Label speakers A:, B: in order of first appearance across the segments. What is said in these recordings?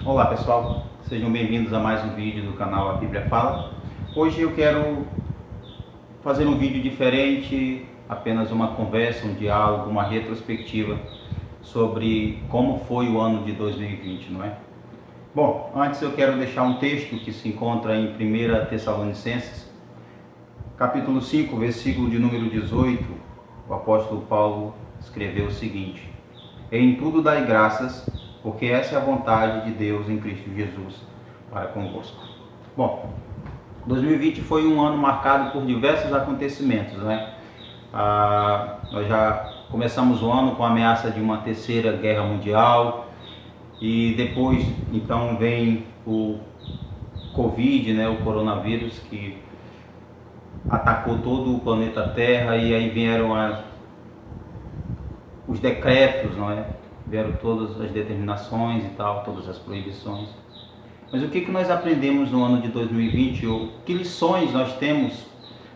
A: Olá pessoal, sejam bem-vindos a mais um vídeo do canal A Bíblia Fala. Hoje eu quero fazer um vídeo diferente, apenas uma conversa, um diálogo, uma retrospectiva sobre como foi o ano de 2020, não é? Bom, antes eu quero deixar um texto que se encontra em 1 Tessalonicenses, capítulo 5, versículo de número 18. O apóstolo Paulo escreveu o seguinte: em tudo dai graças, porque essa é a vontade de Deus em Cristo Jesus para convosco. Bom, 2020 foi um ano marcado por diversos acontecimentos, né? Nós já começamos o ano com a ameaça de uma terceira guerra mundial e depois então vem o Covid, né? O coronavírus que atacou todo o planeta Terra, e aí vieram os decretos, não é? Vieram todas as determinações e tal, todas as proibições. Mas o que nós aprendemos no ano de 2020? Ou que lições nós temos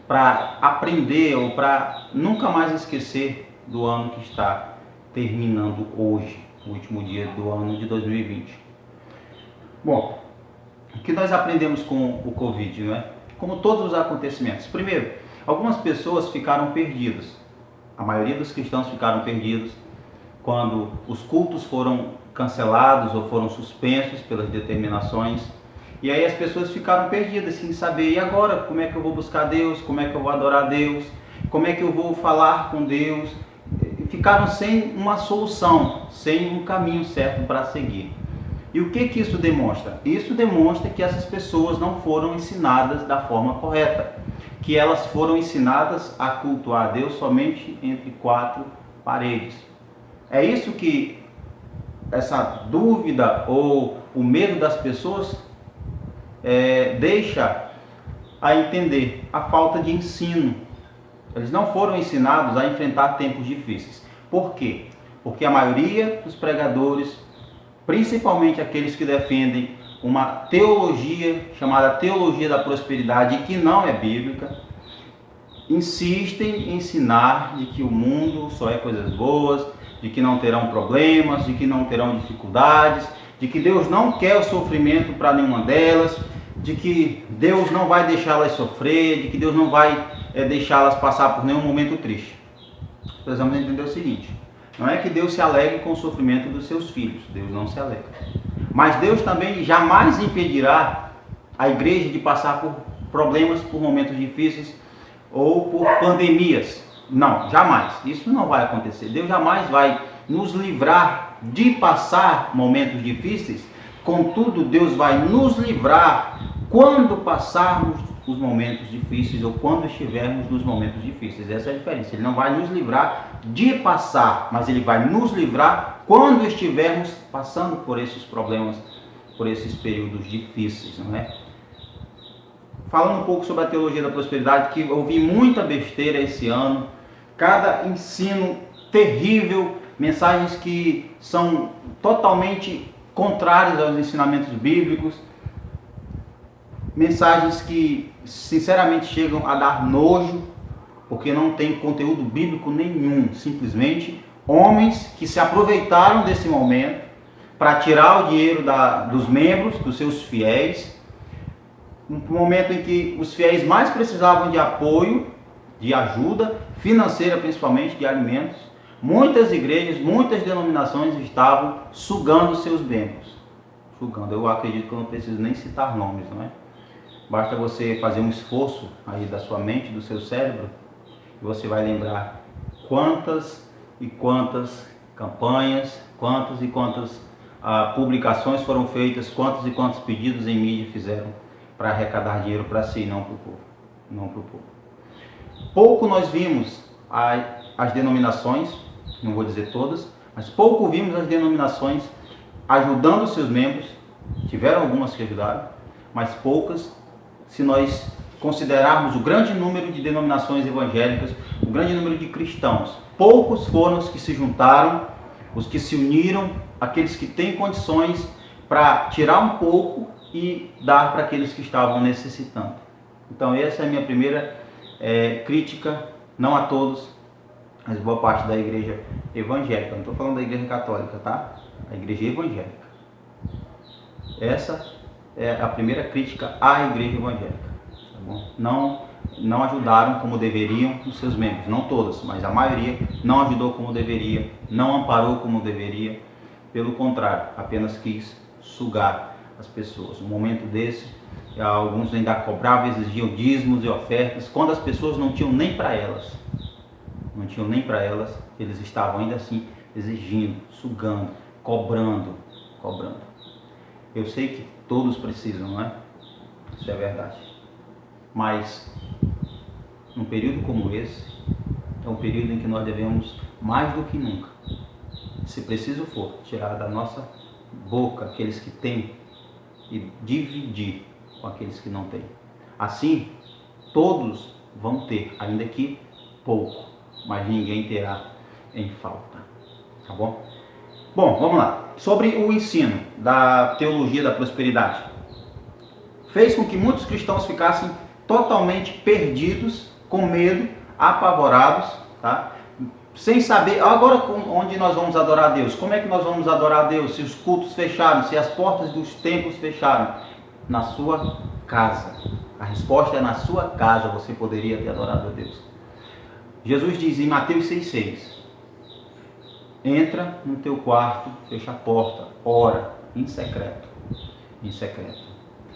A: para aprender ou para nunca mais esquecer do ano que está terminando hoje, o último dia do ano de 2020? Bom, o que nós aprendemos com o Covid, não é? Como todos os acontecimentos. Primeiro, algumas pessoas ficaram perdidas. A maioria dos cristãos ficaram perdidos quando os cultos foram cancelados ou foram suspensos pelas determinações. E aí as pessoas ficaram perdidas, sem saber, e agora? Como é que eu vou buscar Deus? Como é que eu vou adorar Deus? Como é que eu vou falar com Deus? Ficaram sem uma solução, sem um caminho certo para seguir. E o que isso demonstra? Isso demonstra que essas pessoas não foram ensinadas da forma correta, que elas foram ensinadas a cultuar a Deus somente entre quatro paredes. É isso que essa dúvida ou o medo das pessoas deixa a entender a falta de ensino. Eles não foram ensinados a enfrentar tempos difíceis. Por quê? Porque a maioria dos pregadores, principalmente aqueles que defendem uma teologia chamada teologia da prosperidade, que não é bíblica, insistem em ensinar de que o mundo só é coisas boas, de que não terão problemas, de que não terão dificuldades, de que Deus não quer o sofrimento para nenhuma delas, de que Deus não vai deixá-las sofrer, de que Deus não vai deixá-las passar por nenhum momento triste. Precisamos entender o seguinte: não é que Deus se alegre com o sofrimento dos seus filhos, Deus não se alegra. Mas Deus também jamais impedirá a igreja de passar por problemas, por momentos difíceis ou por pandemias. Não, jamais. Isso não vai acontecer. Deus jamais vai nos livrar de passar momentos difíceis. Contudo, Deus vai nos livrar quando passarmos os momentos difíceis ou quando estivermos nos momentos difíceis. Essa é a diferença. Ele não vai nos livrar de passar, mas Ele vai nos livrar quando estivermos passando por esses problemas, por esses períodos difíceis, não é? Falando um pouco sobre a teologia da prosperidade, que eu ouvi muita besteira esse ano, cada ensino terrível, mensagens que são totalmente contrárias aos ensinamentos bíblicos, mensagens que sinceramente chegam a dar nojo, porque não tem conteúdo bíblico nenhum, simplesmente homens que se aproveitaram desse momento para tirar o dinheiro dos membros, dos seus fiéis, um momento em que os fiéis mais precisavam de apoio, de ajuda financeira, principalmente de alimentos. Muitas igrejas, muitas denominações estavam sugando seus membros. Sugando, eu acredito que eu não preciso nem citar nomes, não é? Basta você fazer um esforço aí da sua mente, do seu cérebro, e você vai lembrar quantas e quantas campanhas, quantas e quantas publicações foram feitas, quantos e quantos pedidos em mídia fizeram para arrecadar dinheiro para si, não para o povo. Não para o povo. Pouco nós vimos as denominações, não vou dizer todas, mas pouco vimos as denominações ajudando seus membros. Tiveram algumas que ajudaram, mas poucas, se nós considerarmos o grande número de denominações evangélicas, o grande número de cristãos. Poucos foram os que se juntaram, os que se uniram, aqueles que têm condições para tirar um pouco e dar para aqueles que estavam necessitando. Então essa é a minha primeira crítica, não a todos, mas boa parte da igreja evangélica. Não estou falando da igreja católica, tá? A igreja evangélica. Essa é a primeira crítica à igreja evangélica. Tá bom? Não ajudaram como deveriam os seus membros, não todas, mas a maioria não ajudou como deveria, não amparou como deveria, pelo contrário, apenas quis sugar as pessoas. No momento desse, alguns ainda cobravam, exigiam dízimos e ofertas, quando as pessoas não tinham nem para elas. Não tinham nem para elas, eles estavam ainda assim exigindo, sugando, cobrando. Eu sei que todos precisam, não é? Isso é verdade. Mas, num período como esse, é um período em que nós devemos, mais do que nunca, se preciso for, tirar da nossa boca aqueles que têm e dividir com aqueles que não têm. Assim, todos vão ter, ainda que pouco, mas ninguém terá em falta. Tá bom? Bom, vamos lá. Sobre o ensino da teologia da prosperidade. Fez com que muitos cristãos ficassem totalmente perdidos, com medo, apavorados, tá? Sem saber, agora onde nós vamos adorar a Deus? Como é que nós vamos adorar a Deus? Se os cultos fecharam, se as portas dos templos fecharam? Na sua casa. A resposta é: na sua casa você poderia ter adorado a Deus. Jesus diz em Mateus 6,6: entra no teu quarto, fecha a porta, ora em secreto. Em secreto.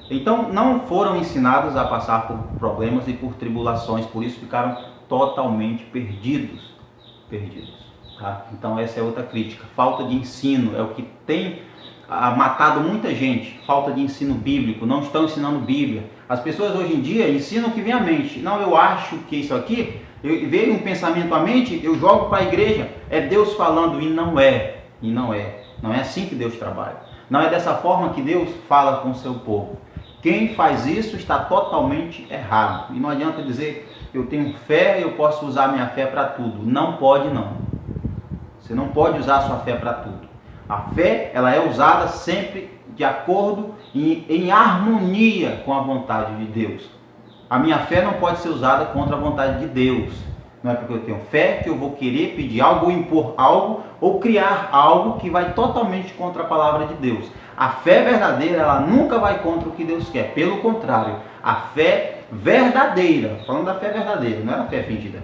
A: Então não foram ensinados a passar por problemas e por tribulações, por isso ficaram totalmente perdidos. Tá? Então essa é outra crítica. Falta de ensino é o que tem matado muita gente. Falta de ensino bíblico, não estão ensinando Bíblia. As pessoas hoje em dia ensinam o que vem à mente. Não, eu acho que isso aqui, veio um pensamento à mente, eu jogo para a igreja, é Deus falando, e não é. Não é assim que Deus trabalha. Não é dessa forma que Deus fala com o seu povo. Quem faz isso está totalmente errado. E não adianta dizer: eu tenho fé, eu posso usar minha fé para tudo. Não pode, não. Você não pode usar a sua fé para tudo. A fé, ela é usada sempre de acordo e em harmonia com a vontade de Deus. A minha fé não pode ser usada contra a vontade de Deus. Não é porque eu tenho fé que eu vou querer pedir algo, ou impor algo, ou criar algo que vai totalmente contra a palavra de Deus. A fé verdadeira, ela nunca vai contra o que Deus quer. Pelo contrário, a fé verdadeira, falando da fé verdadeira, não é a fé fingida.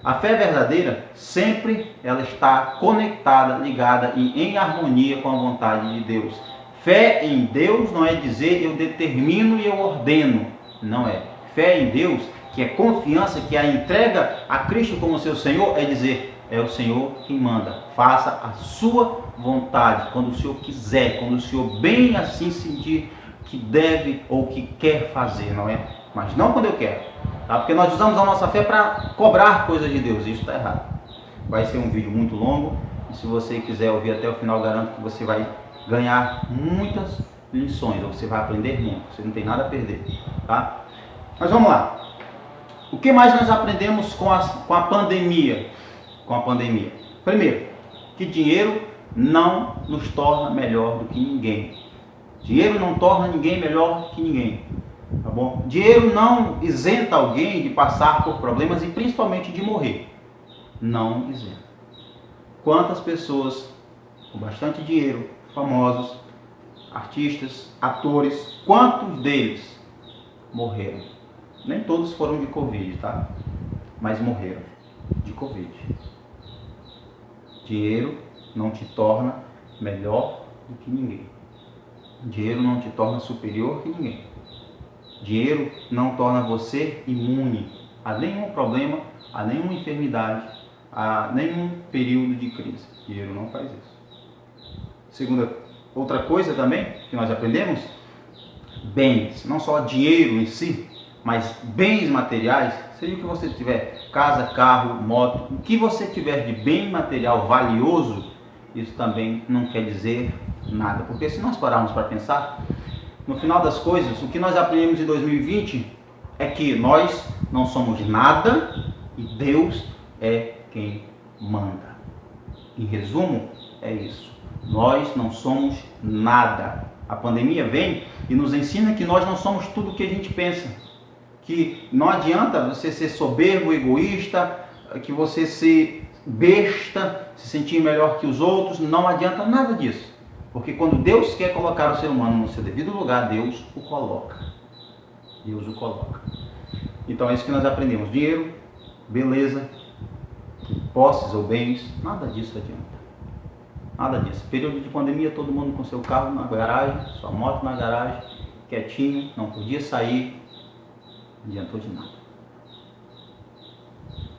A: A fé verdadeira, sempre ela está conectada, ligada e em harmonia com a vontade de Deus. Fé em Deus não é dizer eu determino e eu ordeno. Não é. Fé em Deus, que é confiança, que é a entrega a Cristo como seu Senhor, é dizer: é o Senhor quem manda. Faça a sua vontade, quando o Senhor quiser, quando o Senhor bem assim sentir que deve ou que quer fazer, não é? Mas não quando eu quero, tá? Porque nós usamos a nossa fé para cobrar coisas de Deus, e isso está errado. Vai ser um vídeo muito longo, e se você quiser ouvir até o final, garanto que você vai ganhar muitas lições, ou você vai aprender muito, você não tem nada a perder, tá? Mas vamos lá. O que mais nós aprendemos com a pandemia? Primeiro, que dinheiro não nos torna melhor do que ninguém. Dinheiro não torna ninguém melhor que ninguém. Tá bom? Dinheiro não isenta alguém de passar por problemas e principalmente de morrer. Não isenta. Quantas pessoas com bastante dinheiro, famosos, artistas, atores, quantos deles morreram? Nem todos foram de Covid, tá? Mas morreram de Covid. Dinheiro não te torna melhor do que ninguém. Dinheiro não te torna superior que ninguém. Dinheiro não torna você imune a nenhum problema, a nenhuma enfermidade, a nenhum período de crise. Dinheiro não faz isso. Outra coisa também que nós aprendemos: bens, não só dinheiro em si, mas bens materiais, seja o que você tiver, casa, carro, moto, o que você tiver de bem material valioso, isso também não quer dizer nada. Porque se nós pararmos para pensar, no final das coisas, o que nós aprendemos em 2020 é que nós não somos nada e Deus é quem manda. Em resumo, é isso. Nós não somos nada. A pandemia vem e nos ensina que nós não somos tudo o que a gente pensa. Que não adianta você ser soberbo, egoísta, que você ser besta, se sentir melhor que os outros. Não adianta nada disso. Porque quando Deus quer colocar o ser humano no seu devido lugar, Deus o coloca. Deus o coloca. Então é isso que nós aprendemos. Dinheiro, beleza, posses ou bens, nada disso adianta. Nada disso. Período de pandemia, todo mundo com seu carro na garagem, sua moto na garagem, quietinho, não podia sair, não adiantou de nada.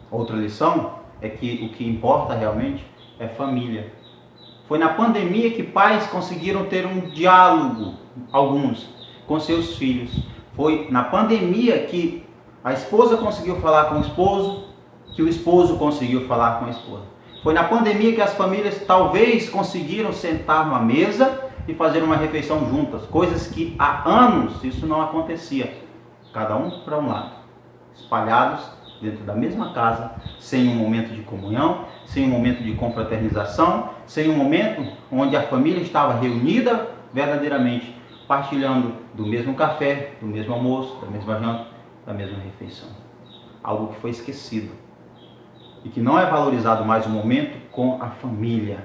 A: Outra lição é que o que importa realmente é família. Foi na pandemia que pais conseguiram ter um diálogo, alguns, com seus filhos. Foi na pandemia que a esposa conseguiu falar com o esposo, que o esposo conseguiu falar com a esposa. Foi na pandemia que as famílias talvez conseguiram sentar numa mesa e fazer uma refeição juntas, coisas que há anos isso não acontecia. Cada um para um lado, espalhados dentro da mesma casa, sem um momento de comunhão, sem um momento de confraternização, sem um momento onde a família estava reunida verdadeiramente, partilhando do mesmo café, do mesmo almoço, da mesma janta, da mesma refeição. Algo que foi esquecido e que não é valorizado mais o momento com a família.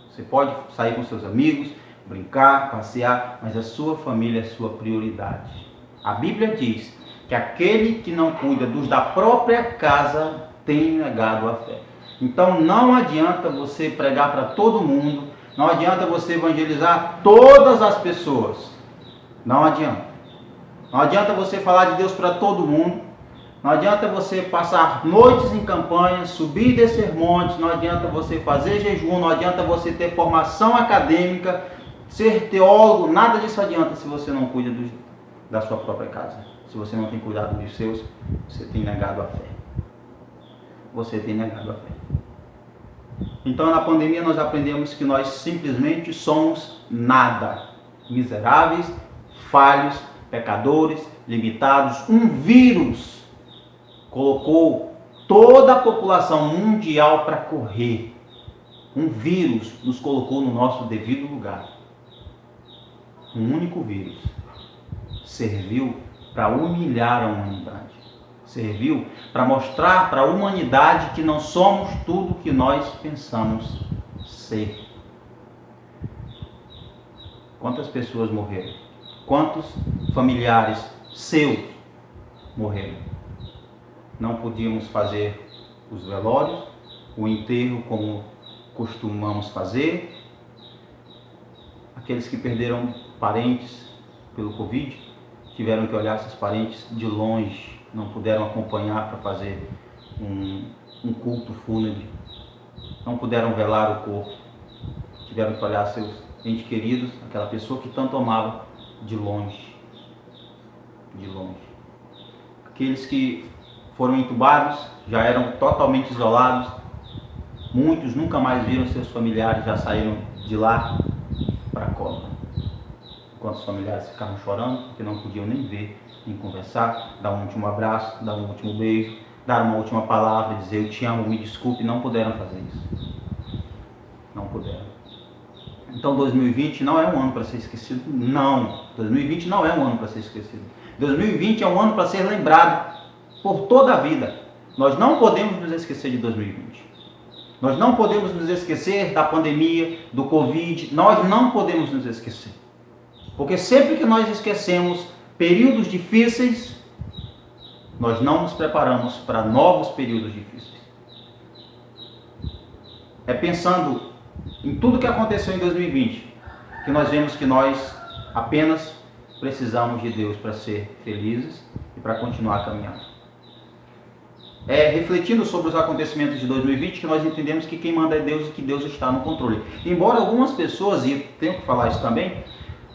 A: Você pode sair com seus amigos, brincar, passear, mas a sua família é a sua prioridade. A Bíblia diz que aquele que não cuida dos da própria casa tem negado a fé. Então não adianta você pregar para todo mundo, não adianta você evangelizar todas as pessoas. Não adianta. Não adianta você falar de Deus para todo mundo. Não adianta você passar noites em campanhas, subir e descer montes. Não adianta você fazer jejum. Não adianta você ter formação acadêmica, ser teólogo. Nada disso adianta se você não cuida da sua própria casa. Se você não tem cuidado dos seus, você tem negado a fé. Você tem negado a fé. Então, na pandemia, nós aprendemos que nós simplesmente somos nada. Miseráveis, falhos, pecadores, limitados. Um vírus colocou toda a população mundial para correr. Um vírus nos colocou no nosso devido lugar. Um único vírus serviu para humilhar a humanidade. Serviu para mostrar para a humanidade que não somos tudo que nós pensamos ser. Quantas pessoas morreram? Quantos familiares seus morreram? Não podíamos fazer os velórios, o enterro como costumamos fazer. Aqueles que perderam parentes pelo Covid tiveram que olhar esses parentes de longe, não puderam acompanhar para fazer um culto fúnebre, não puderam velar o corpo, tiveram que olhar seus entes queridos, aquela pessoa que tanto amava, de longe. De longe. Aqueles que foram entubados já eram totalmente isolados, muitos nunca mais viram seus familiares, já saíram de lá para a cova. Enquanto os familiares ficaram chorando, porque não podiam nem ver, nem conversar, dar um último abraço, dar um último beijo, dar uma última palavra, dizer eu te amo, me desculpe, não puderam fazer isso. Não puderam. Então 2020 não é um ano para ser esquecido, não. 2020 não é um ano para ser esquecido. 2020 é um ano para ser lembrado por toda a vida. Nós não podemos nos esquecer de 2020. Nós não podemos nos esquecer da pandemia, do Covid, nós não podemos nos esquecer. Porque sempre que nós esquecemos períodos difíceis, nós não nos preparamos para novos períodos difíceis. É pensando em tudo que aconteceu em 2020 que nós vemos que nós apenas precisamos de Deus para ser felizes e para continuar caminhando. É refletindo sobre os acontecimentos de 2020 que nós entendemos que quem manda é Deus e que Deus está no controle. Embora algumas pessoas, e tenho que falar isso também,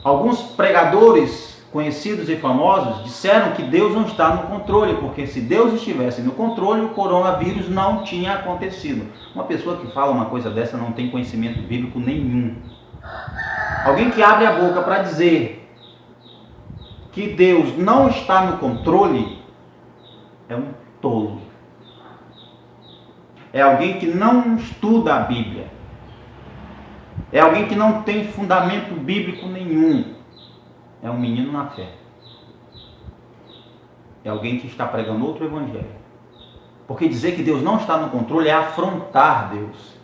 A: alguns pregadores conhecidos e famosos disseram que Deus não está no controle, porque se Deus estivesse no controle, o coronavírus não tinha acontecido. Uma pessoa que fala uma coisa dessa não tem conhecimento bíblico nenhum. Alguém que abre a boca para dizer que Deus não está no controle é um tolo. É alguém que não estuda a Bíblia. É alguém que não tem fundamento bíblico nenhum. É um menino na fé. É alguém que está pregando outro evangelho. Porque dizer que Deus não está no controle é afrontar Deus.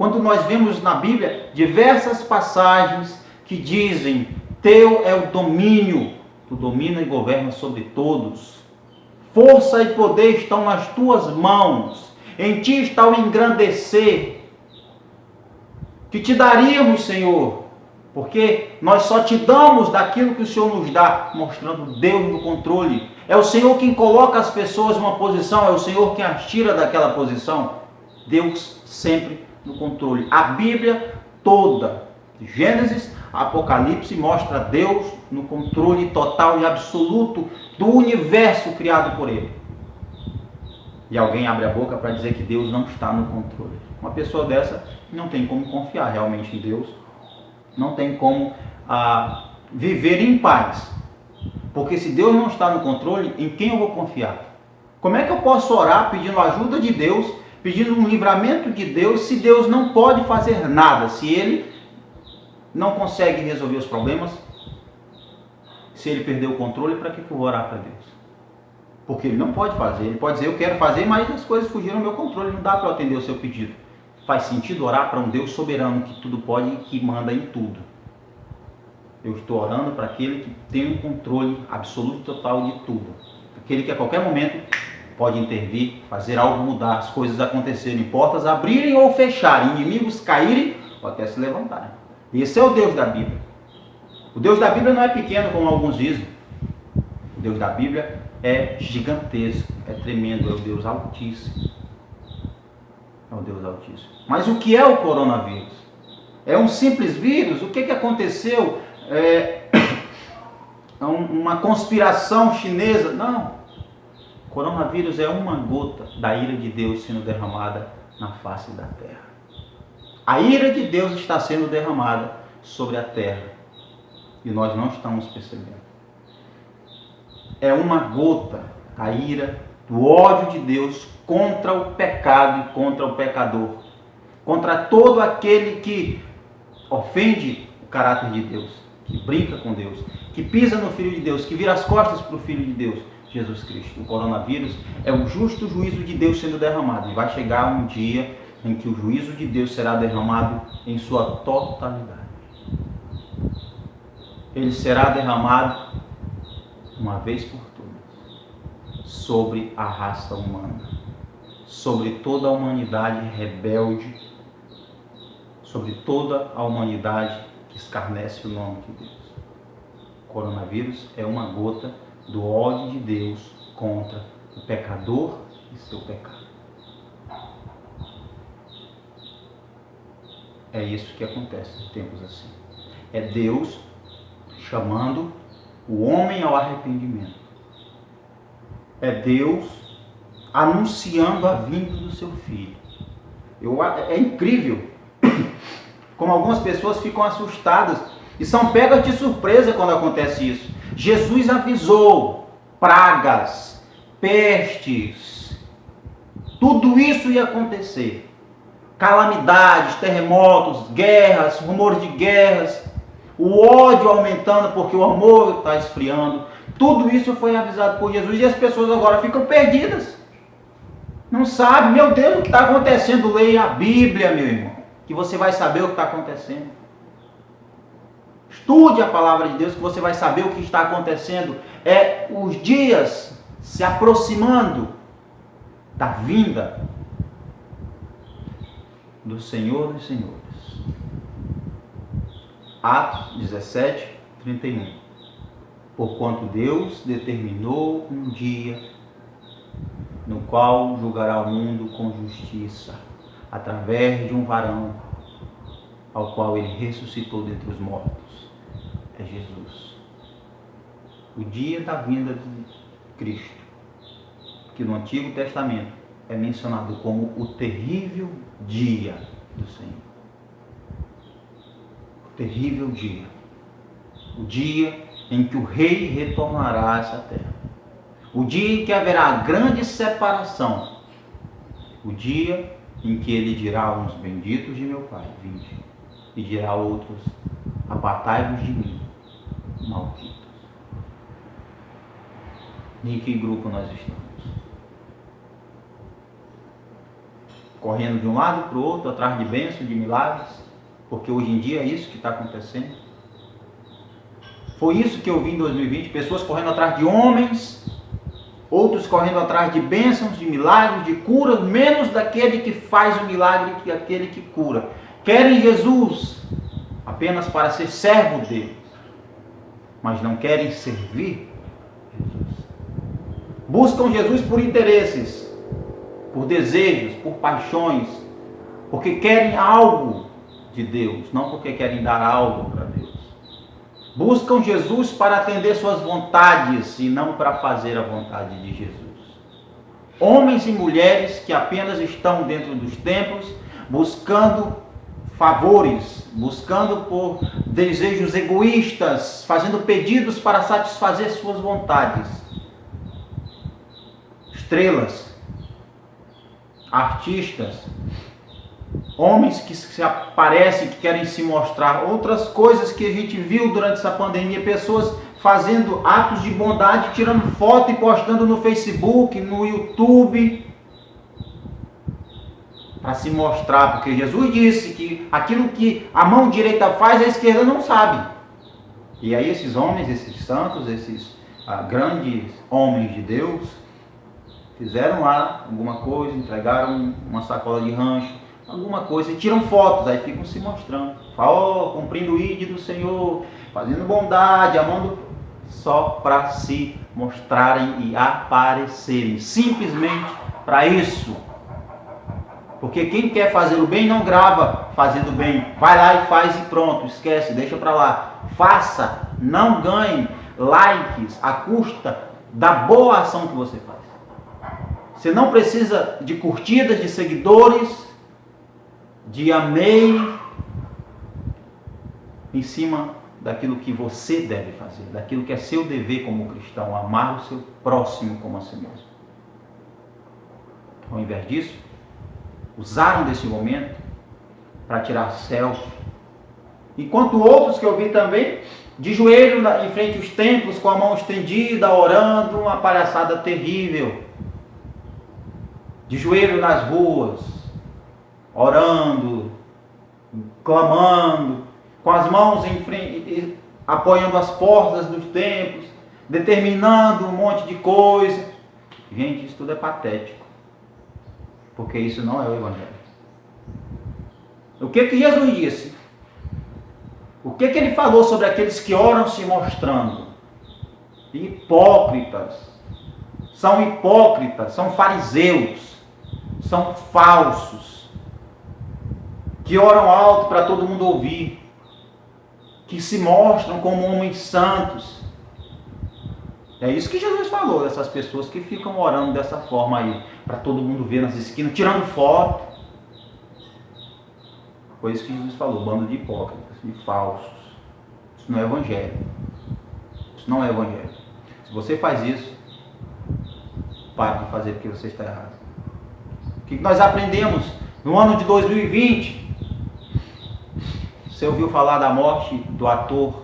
A: Quando nós vemos na Bíblia diversas passagens que dizem: teu é o domínio, tu domina e governa sobre todos. Força e poder estão nas tuas mãos. Em ti está o engrandecer. Que te daríamos, Senhor, porque nós só te damos daquilo que o Senhor nos dá, mostrando Deus no controle. É o Senhor quem coloca as pessoas em uma posição, é o Senhor quem as tira daquela posição. Deus sempre no controle. A Bíblia toda, de Gênesis a Apocalipse, mostra Deus no controle total e absoluto do universo criado por Ele. E alguém abre a boca para dizer que Deus não está no controle. Uma pessoa dessa não tem como confiar realmente em Deus, não tem como viver em paz. Porque se Deus não está no controle, em quem eu vou confiar? Como é que eu posso orar pedindo ajuda de Deus, pedindo um livramento de Deus, se Deus não pode fazer nada? Se Ele não consegue resolver os problemas, se Ele perdeu o controle, para que eu vou orar para Deus? Porque Ele não pode fazer. Ele pode dizer: eu quero fazer, mas as coisas fugiram do meu controle, não dá para eu atender o seu pedido. Faz sentido orar para um Deus soberano, que tudo pode e que manda em tudo. Eu estou orando para aquele que tem um controle absoluto e total de tudo. Aquele que a qualquer momento pode intervir, fazer algo mudar, as coisas acontecerem, portas abrirem ou fecharem, inimigos caírem ou até se levantarem. Esse é o Deus da Bíblia. O Deus da Bíblia não é pequeno, como alguns dizem. O Deus da Bíblia é gigantesco, é tremendo, é o Deus Altíssimo. É o Deus Altíssimo. Mas o que é o coronavírus? É um simples vírus? O que aconteceu? Uma conspiração chinesa? Não. O coronavírus é uma gota da ira de Deus sendo derramada na face da terra. A ira de Deus está sendo derramada sobre a terra e nós não estamos percebendo. É uma gota da ira, do ódio de Deus contra o pecado e contra o pecador, contra todo aquele que ofende o caráter de Deus, que brinca com Deus, que pisa no Filho de Deus, que vira as costas para o Filho de Deus, Jesus Cristo. O coronavírus é o justo juízo de Deus sendo derramado, e vai chegar um dia em que o juízo de Deus será derramado em sua totalidade. Ele será derramado uma vez por todas sobre a raça humana, sobre toda a humanidade rebelde, sobre toda a humanidade que escarnece o nome de Deus. O coronavírus é uma gota do ódio de Deus contra o pecador e seu pecado. É isso que acontece em tempos assim. É Deus chamando o homem ao arrependimento. É Deus anunciando a vinda do seu Filho. É incrível como algumas pessoas ficam assustadas e são pegas de surpresa quando acontece isso. Jesus avisou pragas, pestes, tudo isso ia acontecer. Calamidades, terremotos, guerras, rumores de guerras, o ódio aumentando porque o amor está esfriando. Tudo isso foi avisado por Jesus e as pessoas agora ficam perdidas. Não sabem, meu Deus, o que está acontecendo? Leia a Bíblia, meu irmão, que você vai saber o que está acontecendo. Estude a palavra de Deus que você vai saber o que está acontecendo. É os dias se aproximando da vinda do Senhor dos Senhores. Atos 17, 31. Porquanto Deus determinou um dia no qual julgará o mundo com justiça, através de um varão, ao qual ele ressuscitou dentre os mortos. É Jesus. O dia da vinda de Cristo, que no Antigo Testamento é mencionado como o terrível dia do Senhor. O terrível dia. O dia em que o Rei retornará a essa terra. O dia em que haverá grande separação. O dia em que ele dirá a uns: benditos de meu Pai, vinde. E dirá a outros: apartai-vos de mim, malditos. Em que grupo nós estamos? correndo de um lado para o outro, atrás de bênçãos, de milagres, porque hoje em dia é isso que está acontecendo. Foi isso que eu vi em 2020, pessoas correndo atrás de homens, outros correndo atrás de bênçãos, de milagres, de curas, menos daquele que faz o milagre que aquele que cura. Querem Jesus apenas para ser servo dele, mas não querem servir Jesus. Buscam Jesus por interesses, por desejos, por paixões, porque querem algo de Deus, não porque querem dar algo para Deus. Buscam Jesus para atender suas vontades e não para fazer a vontade de Jesus. Homens e mulheres que apenas estão dentro dos templos buscando favores, buscando por desejos egoístas, fazendo pedidos para satisfazer suas vontades. Estrelas, artistas, homens que se aparecem, que querem se mostrar, outras coisas que a gente viu durante essa pandemia, pessoas fazendo atos de bondade, tirando foto e postando no Facebook, no YouTube, para se mostrar, porque Jesus disse que aquilo que a mão direita faz, a esquerda não sabe. E aí esses homens, esses santos, esses grandes homens de Deus, fizeram lá alguma coisa, entregaram uma sacola de rancho, alguma coisa, e tiram fotos, aí ficam se mostrando, cumprindo o ídolo do Senhor, fazendo bondade, amando, só para se mostrarem e aparecerem, simplesmente para isso. Porque quem quer fazer o bem não grava fazendo bem, vai lá e faz e pronto, esquece, deixa para lá. Faça, não ganhe likes à custa da boa ação que você faz. Você não precisa de curtidas, de seguidores, de amei, em cima daquilo que você deve fazer, daquilo que é seu dever como cristão, amar o seu próximo como a si mesmo. Ao invés disso, usaram desse momento para tirar selfie. Enquanto outros que eu vi também, de joelho em frente aos templos, com a mão estendida, orando, uma palhaçada terrível. De joelho nas ruas, orando, clamando, com as mãos em frente, apoiando as portas dos templos, determinando um monte de coisa. Gente, isso tudo é patético, porque isso não é o Evangelho. O que Jesus disse? O que ele falou sobre aqueles que oram se mostrando? Hipócritas. São hipócritas, são fariseus, são falsos, que oram alto para todo mundo ouvir, que se mostram como homens santos. É isso que Jesus falou, dessas pessoas que ficam orando dessa forma aí, para todo mundo ver nas esquinas, tirando foto. Foi isso que Jesus falou, bando de hipócritas, de falsos. Isso não é Evangelho. Isso não é Evangelho. Se você faz isso, pare de fazer porque você está errado. O que nós aprendemos no ano de 2020? Você ouviu falar da morte do ator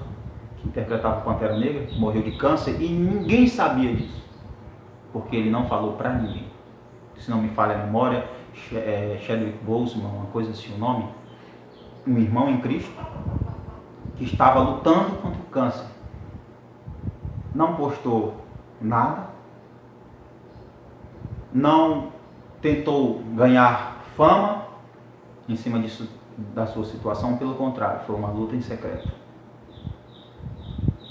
A: que interpretava o Pantera Negra, que morreu de câncer, e ninguém sabia disso, porque ele não falou para ninguém. Se não me falha a memória, Chadwick Boseman, uma coisa assim o nome, um irmão em Cristo, que estava lutando contra o câncer. Não postou nada, não tentou ganhar fama em cima disso, da sua situação, pelo contrário, foi uma luta em secreto.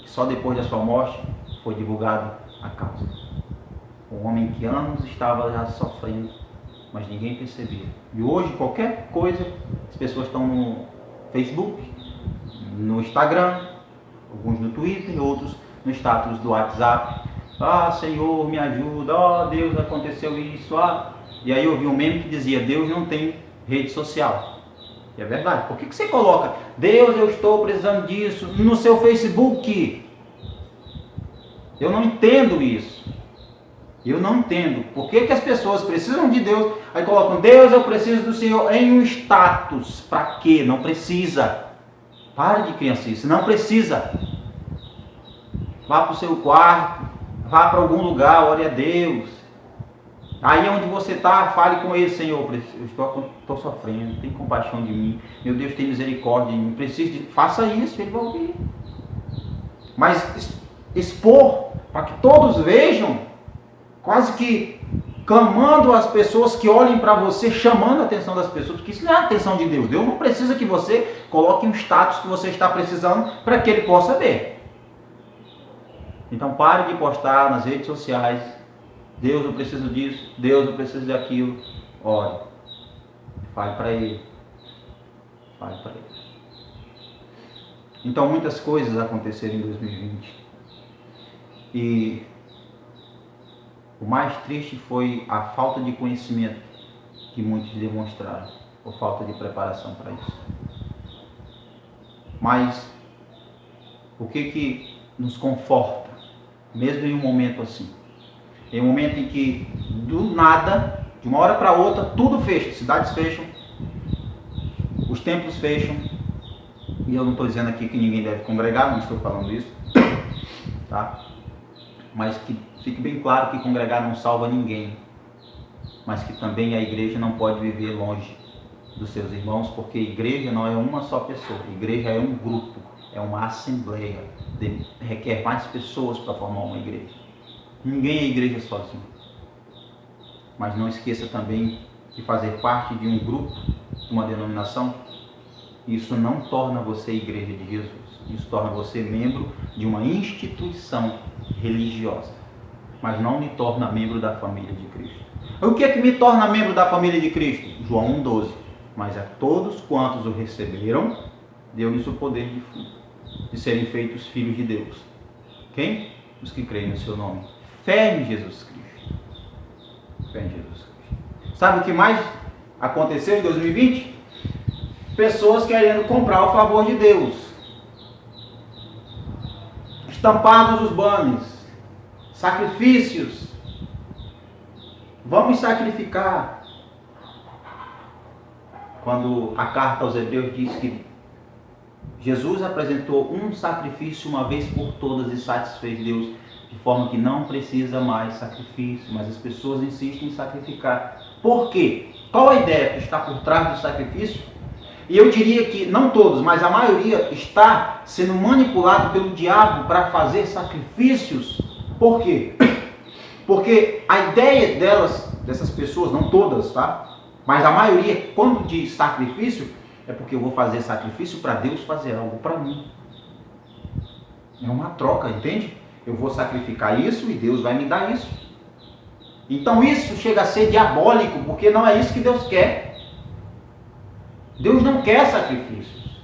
A: Só depois da sua morte foi divulgada a causa. Um homem que anos estava já sofrendo, mas ninguém percebia. E hoje, qualquer coisa, as pessoas estão no Facebook, no Instagram, alguns no Twitter, outros no status do WhatsApp. Ah, Senhor, me ajuda. Ah, Deus, aconteceu isso. Ah. E aí eu vi um meme que dizia, Deus não tem rede social. E é verdade. Por que você coloca, Deus, eu estou precisando disso, no seu Facebook? Eu não entendo isso. Eu não entendo. Por que as pessoas precisam de Deus, aí colocam, Deus, eu preciso do Senhor em um status. Para quê? Não precisa. Pare de criancice. Não precisa. Vá para o seu quarto, vá para algum lugar, ore a Deus. Aí onde você está, fale com ele: Senhor, eu estou sofrendo, tem compaixão de mim, meu Deus, tem misericórdia de mim, preciso de... Faça isso, ele vai ouvir. Mas expor para que todos vejam, quase que clamando as pessoas que olhem para você, chamando a atenção das pessoas, porque isso não é a atenção de Deus. Deus não precisa que você coloque um status que você está precisando para que ele possa ver. Então pare de postar nas redes sociais: Deus, eu preciso disso, Deus, eu preciso daquilo. Ore, fale para ele. Fale para ele. Então muitas coisas aconteceram em 2020. E o mais triste foi a falta de conhecimento que muitos demonstraram, por falta de preparação para isso. Mas o que nos conforta, mesmo em um momento assim? Em um momento em que, do nada, de uma hora para outra, tudo fecha, cidades fecham, os templos fecham, e eu não estou dizendo aqui que ninguém deve congregar, não estou falando isso, tá? Mas que fique bem claro que congregar não salva ninguém, mas que também a igreja não pode viver longe dos seus irmãos, porque igreja não é uma só pessoa, igreja é um grupo, é uma assembleia, requer mais pessoas para formar uma igreja. Ninguém é igreja sozinho. Mas não esqueça também que fazer parte de um grupo, de uma denominação, isso não torna você igreja de Jesus. Isso torna você membro de uma instituição religiosa, mas não me torna membro da família de Cristo. O que é que me torna membro da família de Cristo? João 1,12. Mas a todos quantos o receberam, deu-lhes o poder de serem feitos filhos de Deus. Quem? Os que creem no seu nome. Fé em Jesus Cristo. Fé em Jesus Cristo. Sabe o que mais aconteceu em 2020? Pessoas querendo comprar o favor de Deus. Estampados os banners. Sacrifícios. Vamos sacrificar. Quando a carta aos Hebreus diz que Jesus apresentou um sacrifício uma vez por todas e satisfez Deus, de forma que não precisa mais sacrifício, mas as pessoas insistem em sacrificar. Por quê? Qual a ideia que está por trás do sacrifício? E eu diria que, não todos, mas a maioria está sendo manipulado pelo diabo para fazer sacrifícios. Por quê? Porque a ideia dessas pessoas, não todas, tá? Mas a maioria, quando diz sacrifício, é porque eu vou fazer sacrifício para Deus fazer algo para mim. É uma troca, entende? Eu vou sacrificar isso e Deus vai me dar isso. Então isso chega a ser diabólico, porque não é isso que Deus quer. Deus não quer sacrifícios.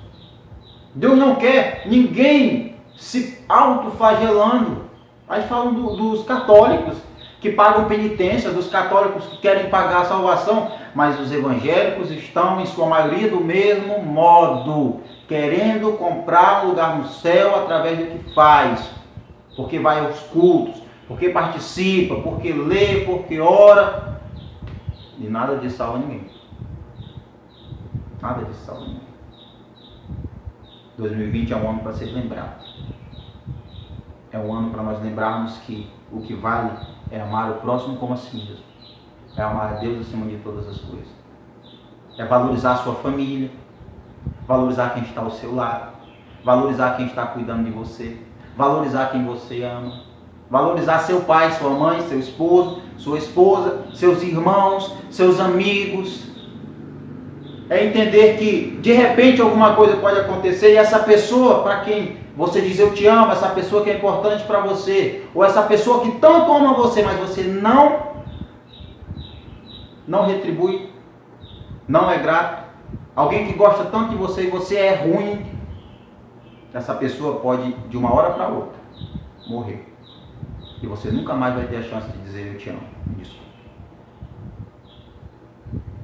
A: Deus não quer ninguém se autoflagelando. Aí falam dos católicos que pagam penitência, dos católicos que querem pagar a salvação, mas os evangélicos estão, em sua maioria, do mesmo modo, querendo comprar um lugar no céu através do que faz, porque vai aos cultos, porque participa, porque lê, porque ora, e nada disso salva ninguém. Nada disso salva ninguém. 2020 é um ano para ser lembrado. É um ano para nós lembrarmos que o que vale é amar o próximo como a si mesmo. É amar a Deus acima de todas as coisas. É valorizar a sua família, valorizar quem está ao seu lado, valorizar quem está cuidando de você, valorizar quem você ama, valorizar seu pai, sua mãe, seu esposo, sua esposa, seus irmãos, seus amigos. É entender que de repente alguma coisa pode acontecer e essa pessoa para quem você diz eu te amo, essa pessoa que é importante para você, ou essa pessoa que tanto ama você, mas você não retribui, não é grato, alguém que gosta tanto de você e você é ruim, essa pessoa pode de uma hora para outra morrer. E você nunca mais vai ter a chance de dizer eu te amo. Desculpa.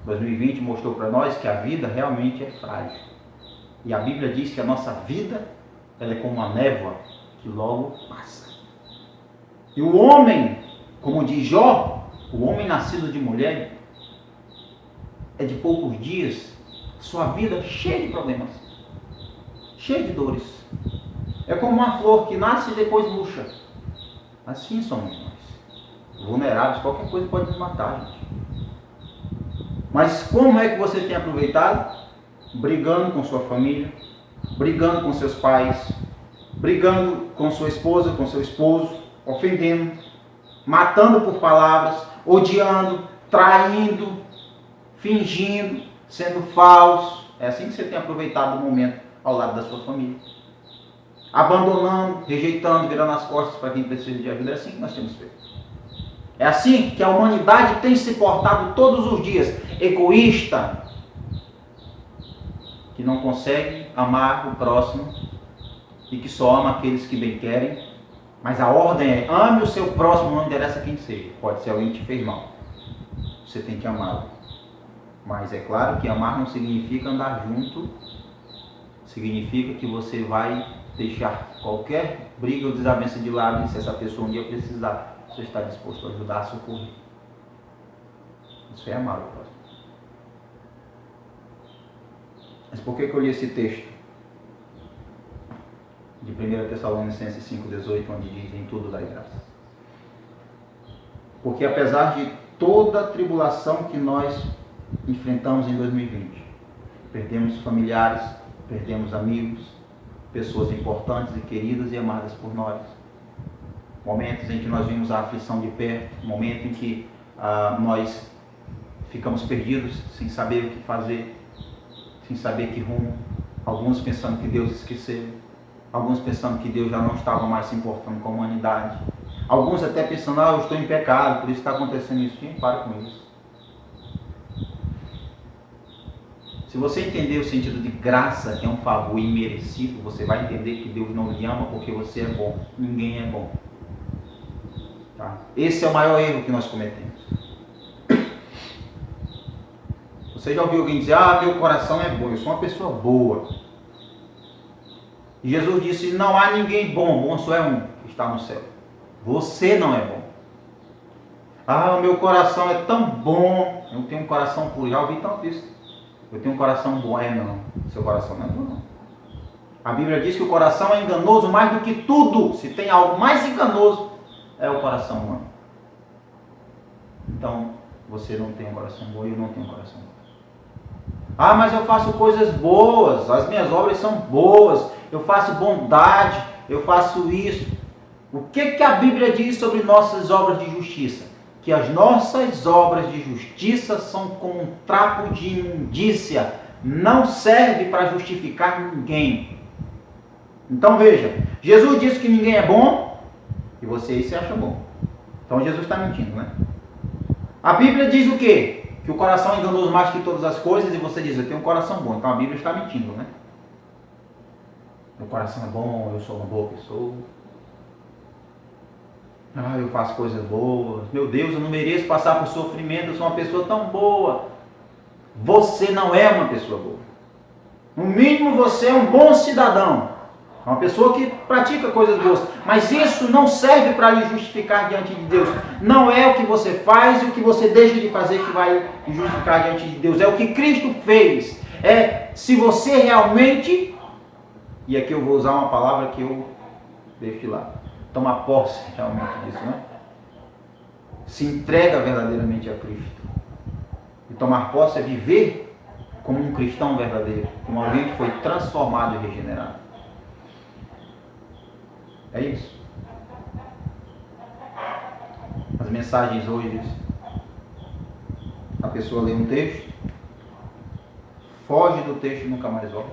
A: 2020 mostrou para nós que a vida realmente é frágil. E a Bíblia diz que a nossa vida ela é como uma névoa que logo passa. E o homem, como diz Jó, o homem nascido de mulher, é de poucos dias, sua vida cheia de problemas, cheia de dores. É como uma flor que nasce e depois murcha. Assim somos nós. vulneráveis, qualquer coisa pode nos matar, gente. Mas como é que você tem aproveitado? Brigando com sua família, brigando com seus pais, brigando com sua esposa, com seu esposo, ofendendo, matando por palavras, odiando, traindo, fingindo, sendo falso. É assim que você tem aproveitado o momento ao lado da sua família. Abandonando, rejeitando, virando as costas para quem precisa de ajuda. É assim que nós temos feito. É assim que a humanidade tem se portado todos os dias. Egoísta, que não consegue amar o próximo e que só ama aqueles que bem querem. Mas a ordem é: ame o seu próximo, não interessa quem seja. Pode ser alguém que te fez mal. Você tem que amá-lo. Mas é claro que amar não significa andar junto. Significa que você vai deixar qualquer briga ou desavença de lado, e se essa pessoa um dia precisar, você está disposto a ajudar, a socorrer. Isso é amar o próximo. Mas por que eu li esse texto de 1 Tessalonicenses 5,18, onde diz: em tudo dai graças? Porque apesar de toda a tribulação que nós enfrentamos em 2020, perdemos familiares, perdemos amigos, pessoas importantes e queridas e amadas por nós. Momentos em que nós vimos a aflição de perto, momento em que nós ficamos perdidos, sem saber o que fazer, sem saber que rumo. Alguns pensando que Deus esqueceu, alguns pensando que Deus já não estava mais se importando com a humanidade. Alguns até pensando: eu estou em pecado, por isso está acontecendo isso. Gente, para com isso. Se você entender o sentido de graça, que é um favor imerecido, você vai entender que Deus não lhe ama porque você é bom. Ninguém é bom. Tá? Esse é o maior erro que nós cometemos. Você já ouviu alguém dizer: meu coração é bom, eu sou uma pessoa boa. E Jesus disse: não há ninguém bom, bom só é um, que está no céu. Você não é bom. O meu coração é tão bom, eu tenho um coração puro. Já ouvi tanto isso. Eu tenho um coração bom. Não, seu coração não é bom, não. A Bíblia diz que o coração é enganoso mais do que tudo. Se tem algo mais enganoso, é o coração humano. Então, você não tem um coração bom e eu não tenho um coração bom. Mas eu faço coisas boas, as minhas obras são boas, eu faço bondade, eu faço isso. O que a Bíblia diz sobre nossas obras de justiça? Que as nossas obras de justiça são como um trapo de imundícia, não serve para justificar ninguém. Então veja, Jesus disse que ninguém é bom e você aí se acha bom. Então Jesus está mentindo, né? A Bíblia diz o quê? Que o coração é enganoso mais que todas as coisas, e você diz: eu tenho um coração bom. Então a Bíblia está mentindo, né? Meu coração é bom, eu sou uma boa pessoa. Eu faço coisas boas. Meu Deus, eu não mereço passar por sofrimento, eu sou uma pessoa tão boa. Você não é uma pessoa boa. No mínimo você é um bom cidadão. Uma pessoa que pratica coisas boas. Mas isso não serve para lhe justificar diante de Deus. Não é o que você faz e o que você deixa de fazer que vai lhe justificar diante de Deus. É o que Cristo fez. É se você realmente, e aqui eu vou usar uma palavra que eu deixo de lado, tomar posse realmente disso, né? Se entrega verdadeiramente a Cristo. E tomar posse é viver como um cristão verdadeiro, como alguém que foi transformado e regenerado. É isso. As mensagens hoje, a pessoa lê um texto, foge do texto e nunca mais volta.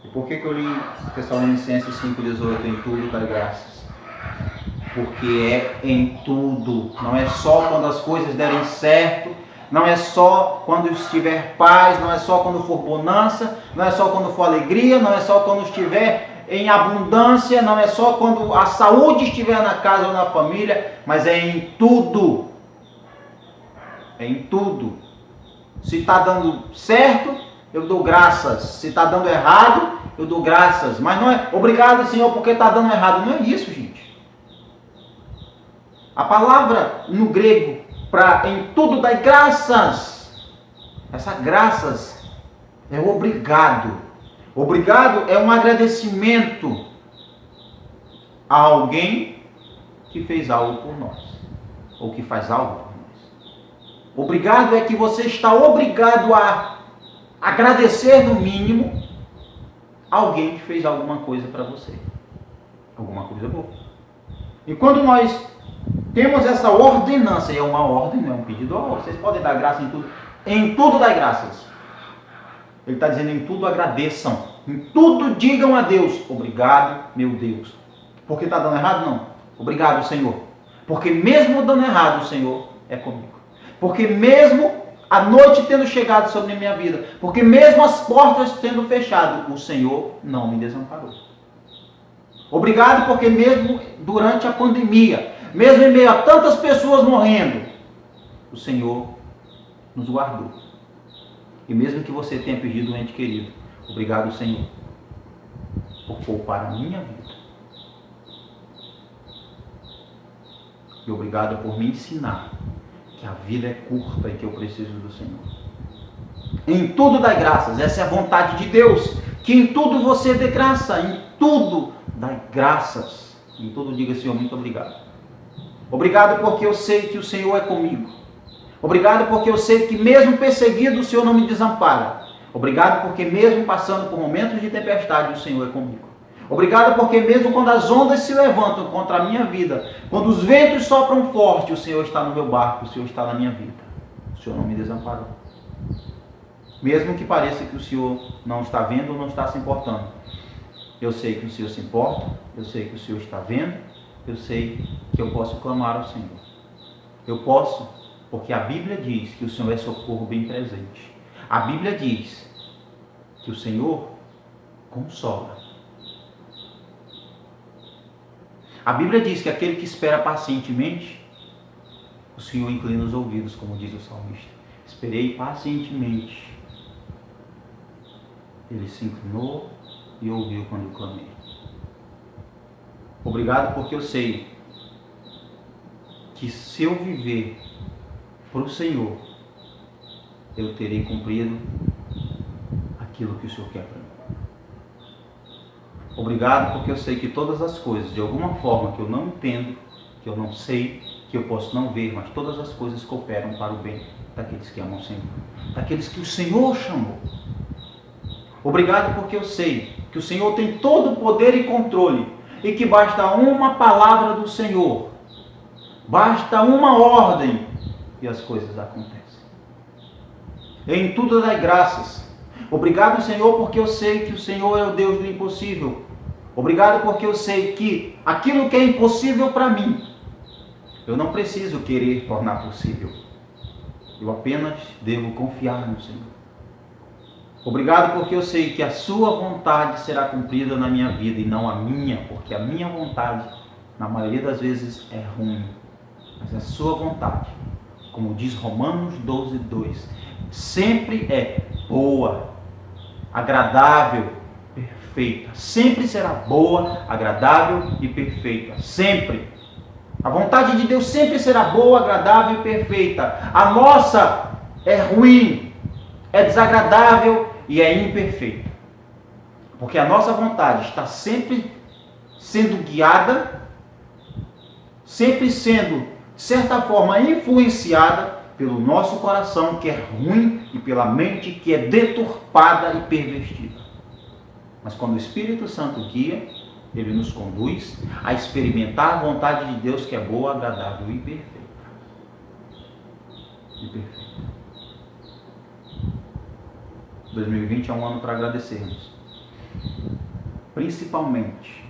A: E por que eu li Tessalonicenses 5,18, em tudo dai graças? Porque é em tudo, não é só quando as coisas derem certo, não é só quando estiver paz, não é só quando for bonança, não é só quando for alegria, não é só quando estiver em abundância, não é só quando a saúde estiver na casa ou na família, mas é em tudo. É em tudo. Se está dando certo, eu dou graças. Se está dando errado, eu dou graças. Mas não é obrigado, Senhor, porque está dando errado. Não é isso, gente. A palavra no grego para em tudo dai graças. Essa graças é obrigado. Obrigado é um agradecimento a alguém que fez algo por nós, ou que faz algo por nós. Obrigado é que você está obrigado a agradecer no mínimo alguém que fez alguma coisa para você, alguma coisa boa. E quando nós temos essa ordenança, e é uma ordem, não é um pedido, vocês podem dar graça em tudo dai graças. Ele está dizendo, em tudo agradeçam, em tudo digam a Deus, obrigado, meu Deus. Porque está dando errado? Não. Obrigado, Senhor. Porque mesmo dando errado, o Senhor é comigo. Porque mesmo a noite tendo chegado sobre a minha vida, porque mesmo as portas tendo fechado, o Senhor não me desamparou. Obrigado porque mesmo durante a pandemia, mesmo em meio a tantas pessoas morrendo, o Senhor nos guardou. E mesmo que você tenha perdido um ente querido, obrigado, Senhor, por poupar a minha vida. E obrigado por me ensinar que a vida é curta e que eu preciso do Senhor. Em tudo dai graças, essa é a vontade de Deus, que em tudo você dê graça, em tudo dai graças. Em tudo diga, Senhor, muito obrigado. Obrigado porque eu sei que o Senhor é comigo. Obrigado porque eu sei que mesmo perseguido o Senhor não me desampara. Obrigado porque mesmo passando por momentos de tempestade o Senhor é comigo. Obrigado porque mesmo quando as ondas se levantam contra a minha vida, quando os ventos sopram forte, o Senhor está no meu barco, o Senhor está na minha vida. O Senhor não me desamparou. Mesmo que pareça que o Senhor não está vendo ou não está se importando. Eu sei que o Senhor se importa, eu sei que o Senhor está vendo, eu sei que eu posso clamar ao Senhor. Eu posso, porque a Bíblia diz que o Senhor é socorro bem presente. A Bíblia diz que o Senhor consola. A Bíblia diz que aquele que espera pacientemente, o Senhor inclina os ouvidos, como diz o salmista. Esperei pacientemente. Ele se inclinou e ouviu quando eu clamei. Obrigado porque eu sei que se eu viver para o Senhor, eu terei cumprido aquilo que o Senhor quer para mim. Obrigado porque eu sei que todas as coisas, de alguma forma que eu não entendo, que eu não sei, que eu posso não ver, mas todas as coisas cooperam para o bem daqueles que amam o Senhor, daqueles que o Senhor chamou. Obrigado porque eu sei que o Senhor tem todo o poder e controle e que basta uma palavra do Senhor, basta uma ordem e as coisas acontecem. Em tudo dai graças. Obrigado, Senhor, porque eu sei que o Senhor é o Deus do impossível. Obrigado porque eu sei que aquilo que é impossível para mim, eu não preciso querer tornar possível. Eu apenas devo confiar no Senhor. Obrigado porque eu sei que a sua vontade será cumprida na minha vida e não a minha, porque a minha vontade, na maioria das vezes, é ruim. Mas a sua vontade, como diz Romanos 12:2, sempre é boa, agradável, perfeita. Sempre será boa, agradável e perfeita. Sempre. A vontade de Deus sempre será boa, agradável e perfeita. A nossa é ruim, é desagradável e é imperfeita. Porque a nossa vontade está sempre sendo guiada, sempre sendo, de certa forma, influenciada pelo nosso coração, que é ruim, e pela mente, que é deturpada e pervertida. Mas quando o Espírito Santo guia, ele nos conduz a experimentar a vontade de Deus, que é boa, agradável e perfeita. E perfeita. 2020 é um ano para agradecermos. Principalmente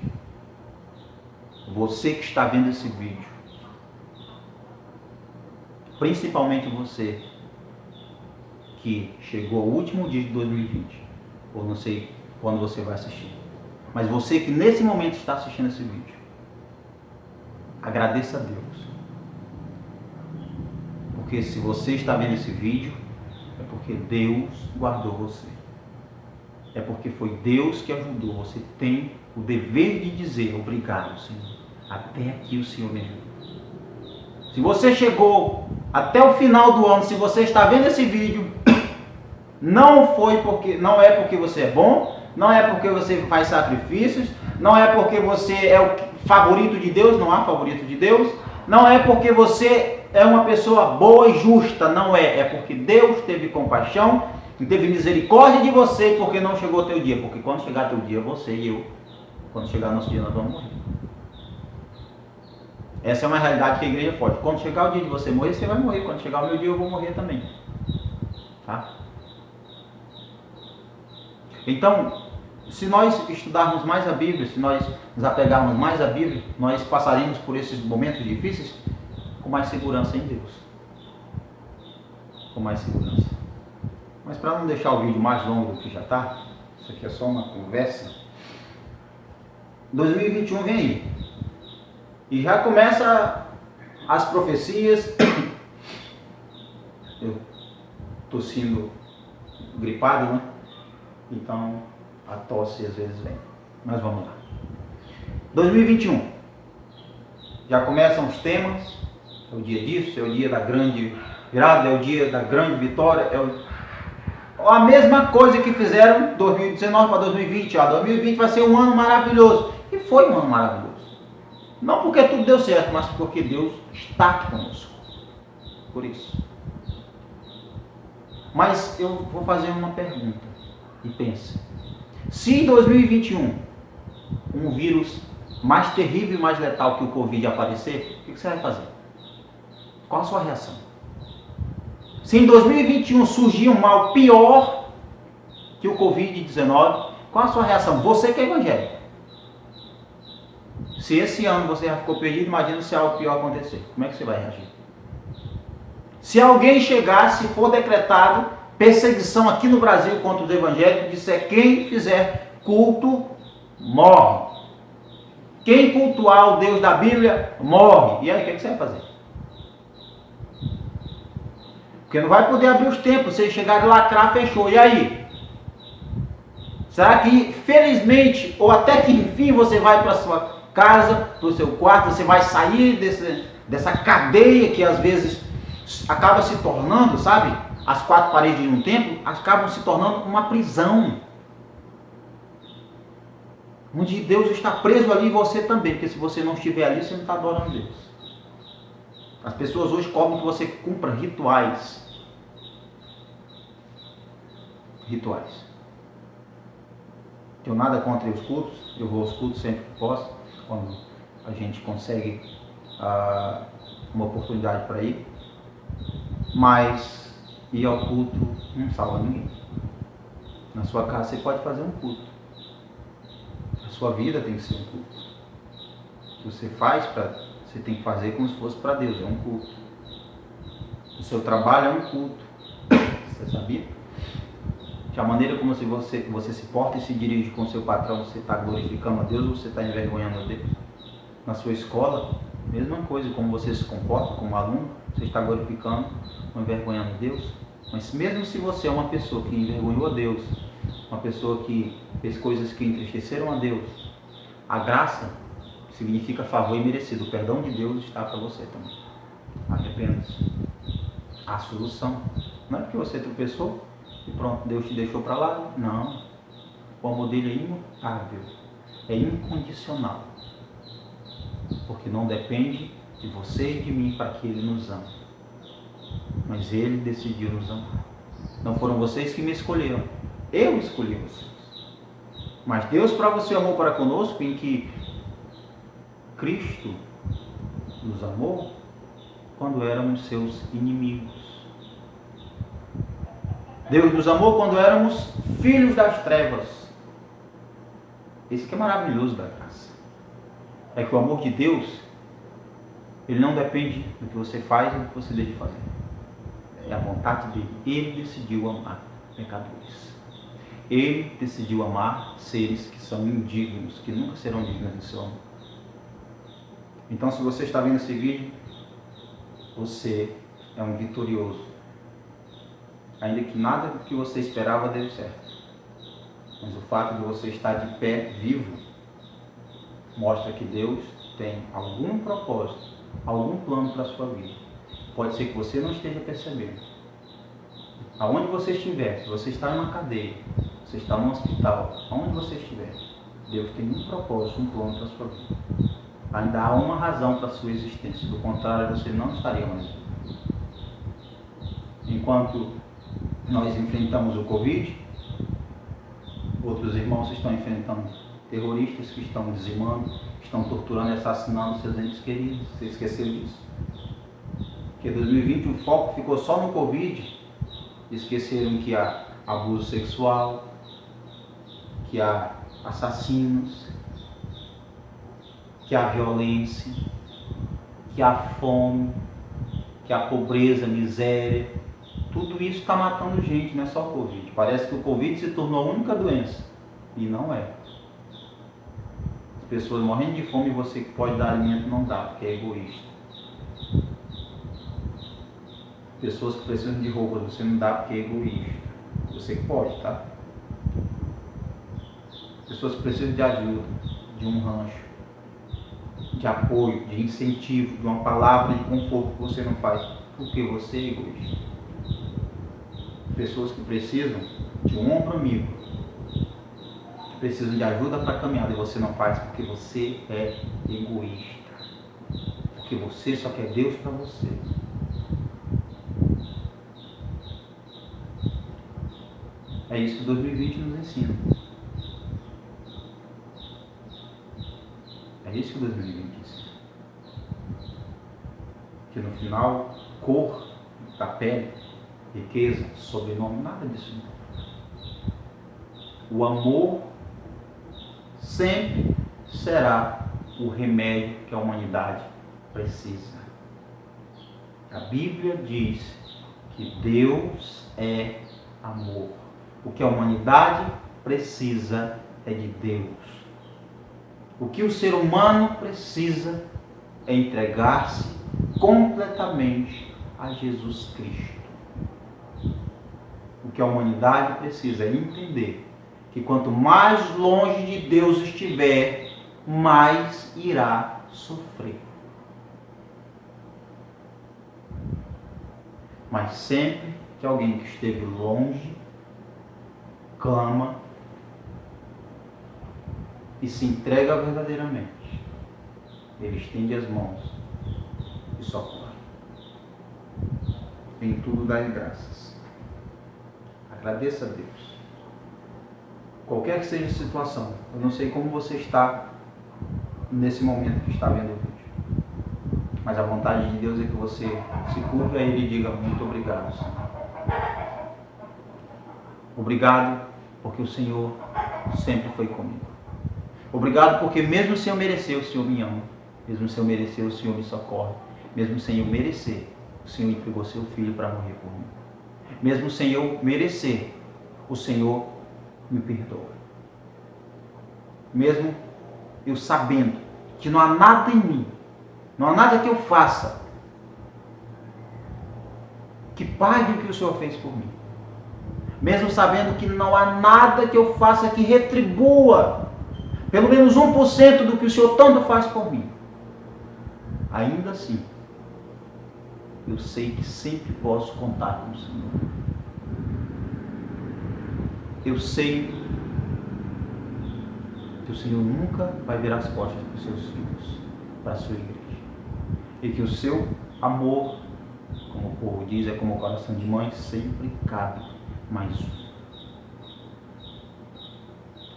A: você que está vendo esse vídeo. Principalmente você que chegou ao último dia de 2020, ou não sei quando você vai assistir, mas você que nesse momento está assistindo esse vídeo, agradeça a Deus, porque se você está vendo esse vídeo, é porque Deus guardou você, é porque foi Deus que ajudou. Você tem o dever de dizer obrigado, Senhor, até aqui o Senhor me ajudou. Se você chegou até o final do ano, se você está vendo esse vídeo, não é porque você é bom, não é porque você faz sacrifícios, não é porque você é o favorito de Deus, não há favorito de Deus, não é porque você é uma pessoa boa e justa, não é. É porque Deus teve compaixão e teve misericórdia de você porque não chegou o teu dia. Porque quando chegar teu dia, você e eu, quando chegar nosso dia, nós vamos morrer. Essa é uma realidade que a igreja pode. Quando chegar o dia de você morrer, você vai morrer. Quando chegar o meu dia, eu vou morrer também. Tá? Então, se nós estudarmos mais a Bíblia, se nós nos apegarmos mais à Bíblia, nós passaremos por esses momentos difíceis com mais segurança em Deus. Com mais segurança. Mas para não deixar o vídeo mais longo do que já está, isso aqui é só uma conversa. 2021 vem aí. E já começa as profecias. Eu estou sendo gripado, né? Então a tosse às vezes vem. Mas vamos lá. 2021. Já começam os temas. É o dia disso, é o dia da grande virada, é o dia da grande vitória. A mesma coisa que fizeram 2019 para 2020. 2020 vai ser um ano maravilhoso. E foi um ano maravilhoso. Não porque tudo deu certo, mas porque Deus está conosco. Por isso. Mas eu vou fazer uma pergunta. E pense. Se em 2021 um vírus mais terrível e mais letal que o Covid aparecer, o que você vai fazer? Qual a sua reação? Se em 2021 surgir um mal pior que o Covid-19, qual a sua reação? Você que é evangélico. Se esse ano você já ficou perdido, imagina se algo pior acontecer. Como é que você vai reagir? Se alguém chegar, se for decretado perseguição aqui no Brasil contra os evangélicos, disser quem fizer culto, morre. Quem cultuar o Deus da Bíblia, morre. E aí, o que você vai fazer? Porque não vai poder abrir os templos. Se chegar de lacrar, fechou. E aí? Será que, felizmente, ou até que enfim, você vai para a sua casa, para o seu quarto, você vai sair dessa cadeia que às vezes acaba se tornando, sabe? As quatro paredes de um templo acabam se tornando uma prisão. Onde Deus está preso ali e você também. Porque se você não estiver ali, você não está adorando Deus. As pessoas hoje cobram que você cumpra rituais. Rituais. Tenho nada contra os cultos. Eu vou aos cultos sempre que posso. Quando a gente consegue uma oportunidade para ir. Mas ir ao culto não salva ninguém. Na sua casa você pode fazer um culto. A sua vida tem que ser um culto. O que você faz, você tem que fazer como se fosse para Deus, é um culto. O seu trabalho é um culto. Você sabia? Que a maneira como você se porta e se dirige com o seu patrão, você está glorificando a Deus ou você está envergonhando a Deus? Na sua escola, mesma coisa, como você se comporta como aluno, você está glorificando ou envergonhando a Deus? Mas mesmo se você é uma pessoa que envergonhou a Deus, uma pessoa que fez coisas que entristeceram a Deus, a graça significa favor imerecido. O perdão de Deus está para você também. Arrependa-se. A solução. Não é porque você tropeçou e pronto, Deus te deixou para lá. Não. O amor dele é imutável. É incondicional. Porque não depende de você e de mim para que ele nos ame. Mas ele decidiu nos amar. Não foram vocês que me escolheram. Eu escolhi vocês. Mas Deus provou seu amor para conosco em que Cristo nos amou quando éramos seus inimigos. Deus nos amou quando éramos filhos das trevas. Isso que é maravilhoso da graça. É que o amor de Deus, ele não depende do que você faz ou do que você deixa de fazer. É a vontade dele. Ele decidiu amar pecadores. Ele decidiu amar seres que são indignos, que nunca serão dignos do seu amor. Então, se você está vendo esse vídeo, você é um vitorioso. Ainda que nada do que você esperava deu certo. Mas o fato de você estar de pé, vivo, mostra que Deus tem algum propósito, algum plano para a sua vida. Pode ser que você não esteja percebendo. Aonde você estiver, se você está em uma cadeia, você está no hospital, onde você estiver, Deus tem um propósito, um plano para a sua vida. Ainda há uma razão para a sua existência, do contrário você não estaria mais vivo. Enquanto nós enfrentamos o Covid, outros irmãos estão enfrentando terroristas que estão dizimando, estão torturando e assassinando seus entes queridos. Você esqueceu disso? Porque 2020 o foco ficou só no Covid. Esqueceram que há abuso sexual, que há assassinos, que há violência, que há fome, que há pobreza, miséria. Tudo isso está matando gente, não é só o Covid. Parece que o Covid se tornou a única doença. E não é. As pessoas morrendo de fome e você que pode dar alimento não dá, porque é egoísta. Pessoas que precisam de roupa, você não dá porque é egoísta. Você que pode, tá? Pessoas que precisam de ajuda, de um rancho, de apoio, de incentivo, de uma palavra de conforto que você não faz, porque você é egoísta. Pessoas que precisam de um ombro amigo, que precisam de ajuda para a caminhada e você não faz porque você é egoísta. Porque você só quer Deus para você. É isso que 2020 nos ensina. É isso que 2020 ensina. Que no final, cor da pele, riqueza, sobrenome, nada disso não. O amor sempre será o remédio que a humanidade precisa. A Bíblia diz que Deus é amor. O que a humanidade precisa é de Deus. O que o ser humano precisa é entregar-se completamente a Jesus Cristo. O que a humanidade precisa é entender que quanto mais longe de Deus estiver, mais irá sofrer. Mas sempre que alguém que esteve longe clama e se entrega verdadeiramente, ele estende as mãos e socorre. Em tudo dai graças. Agradeça a Deus. Qualquer que seja a situação, eu não sei como você está nesse momento que está vendo o vídeo, mas a vontade de Deus é que você se curva a Ele e diga muito obrigado, Senhor. Obrigado porque o Senhor sempre foi comigo. Obrigado porque mesmo sem eu merecer, o Senhor me ama. Mesmo sem eu merecer, o Senhor me socorre. Mesmo sem eu merecer, o Senhor entregou seu Filho para morrer por mim. Mesmo sem eu merecer, o Senhor me perdoa. Mesmo eu sabendo que não há nada em mim, não há nada que eu faça que pague o que o Senhor fez por mim. Mesmo sabendo que não há nada que eu faça que retribua pelo menos 1% do que o Senhor tanto faz por mim. Ainda assim, eu sei que sempre posso contar com o Senhor. Eu sei que o Senhor nunca vai virar as costas para os seus filhos, para a sua igreja. E que o seu amor, como o povo diz, é como o coração de mãe, sempre cabe mais um.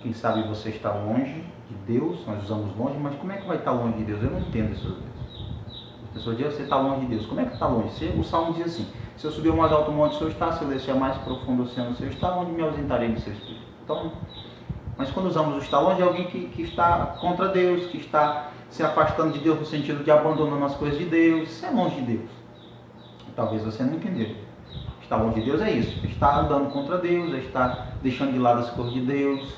A: Quem sabe você está longe de Deus, nós usamos longe, mas como é que vai estar longe de Deus? Eu não entendo isso. As pessoas dizem, você está longe de Deus. Como é que está longe? O Salmo diz assim, se eu subir o mais alto monte, o Senhor está, se eu descer mais profundo o oceano, o Senhor está, onde me ausentarei do seu Espírito? Então, mas quando usamos o estar longe, é alguém que está contra Deus, que está se afastando de Deus no sentido de abandonando as coisas de Deus. Isso é longe de Deus. Talvez você não entendeu. Estar longe de Deus é isso, está andando contra Deus, está deixando de lado as coisas de Deus,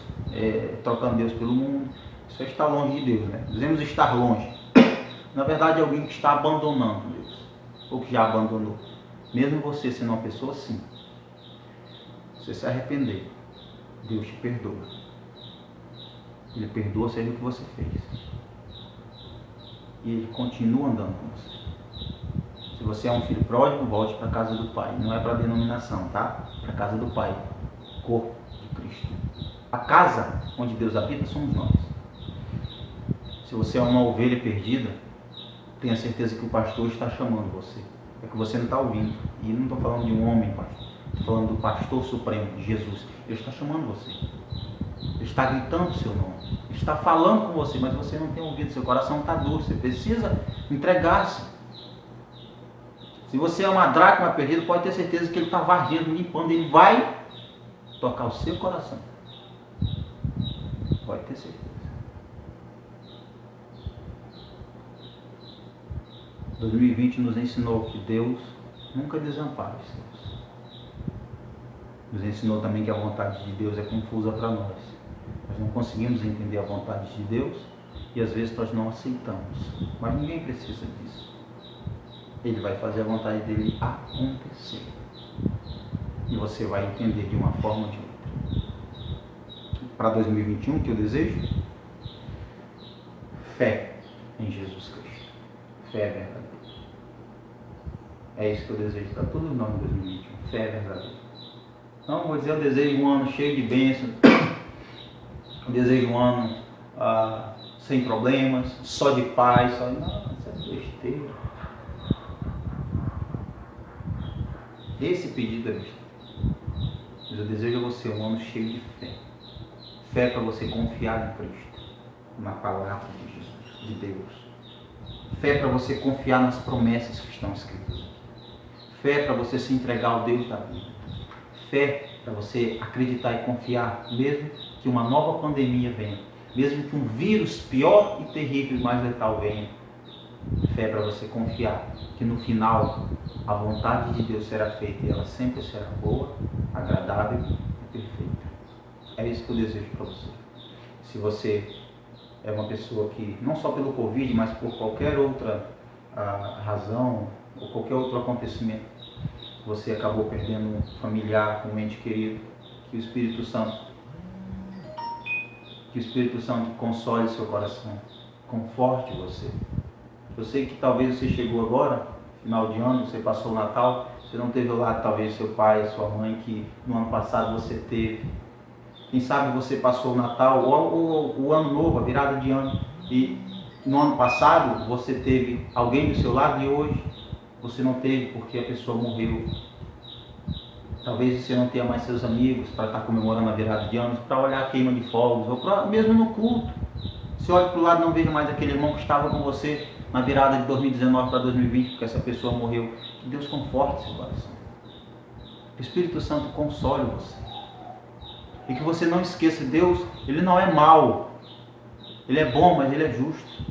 A: trocando Deus pelo mundo. Isso é estar longe de Deus, né? Dizemos estar longe. Na verdade é alguém que está abandonando Deus, ou que já abandonou. Mesmo você sendo uma pessoa assim, você se arrepender, Deus te perdoa. Ele perdoa seja o que você fez. E Ele continua andando com você. Se você é um filho pródigo, volte para a casa do Pai. Não é para denominação, tá? Para a casa do Pai. Corpo de Cristo. A casa onde Deus habita somos nós. Se você é uma ovelha perdida, tenha certeza que o pastor está chamando você. É que você não está ouvindo. E não estou falando de um homem, pastor. Estou falando do pastor supremo, de Jesus. Ele está chamando você. Ele está gritando o seu nome. Ele está falando com você, mas você não tem ouvido. Seu coração está duro. Você precisa entregar-se. Se você é uma dracma perdida, pode ter certeza que ele está varrendo, limpando. Ele vai tocar o seu coração. Pode ter certeza. 2020 nos ensinou que Deus nunca desampara os seus. Nos ensinou também que a vontade de Deus é confusa para nós. Nós não conseguimos entender a vontade de Deus e às vezes nós não aceitamos. Mas ninguém precisa disso. Ele vai fazer a vontade dele acontecer. E você vai entender de uma forma ou de outra. Para 2021, o que eu desejo? Fé em Jesus Cristo. Fé verdadeira. É isso que eu desejo para todos nós em 2021. Fé verdadeira. Não vou dizer, eu desejo um ano cheio de bênçãos. Eu desejo um ano sem problemas, só de paz. Só... Não, isso é besteira. Esse pedido é besteira. Mas eu desejo a você um ano cheio de fé. Fé para você confiar em Cristo, na palavra de Jesus, de Deus. Fé para você confiar nas promessas que estão escritas. Fé para você se entregar ao Deus da vida. Fé para você acreditar e confiar, mesmo que uma nova pandemia venha, mesmo que um vírus pior e terrível e mais letal venha. Fé para você confiar que no final a vontade de Deus será feita e ela sempre será boa, agradável e perfeita. É isso que eu desejo para você. Se você é uma pessoa que, não só pelo Covid, mas por qualquer outra razão ou qualquer outro acontecimento, você acabou perdendo um familiar, um ente querido, que o Espírito Santo console seu coração, conforte você. Eu sei que talvez você chegou agora, final de ano, você passou o Natal, você não teve lá talvez seu pai, sua mãe, que no ano passado você teve. Quem sabe você passou o Natal ou o Ano Novo, a virada de ano, e no ano passado você teve alguém do seu lado e hoje você não teve porque a pessoa morreu. Talvez você não tenha mais seus amigos para estar comemorando a virada de anos, para olhar a queima de fogos, ou mesmo no culto. Você olha para o lado e não veja mais aquele irmão que estava com você na virada de 2019 para 2020, porque essa pessoa morreu. Que Deus conforte seu coração. Que o Espírito Santo console você. E que você não esqueça, Deus, Ele não é mau. Ele é bom, mas Ele é justo.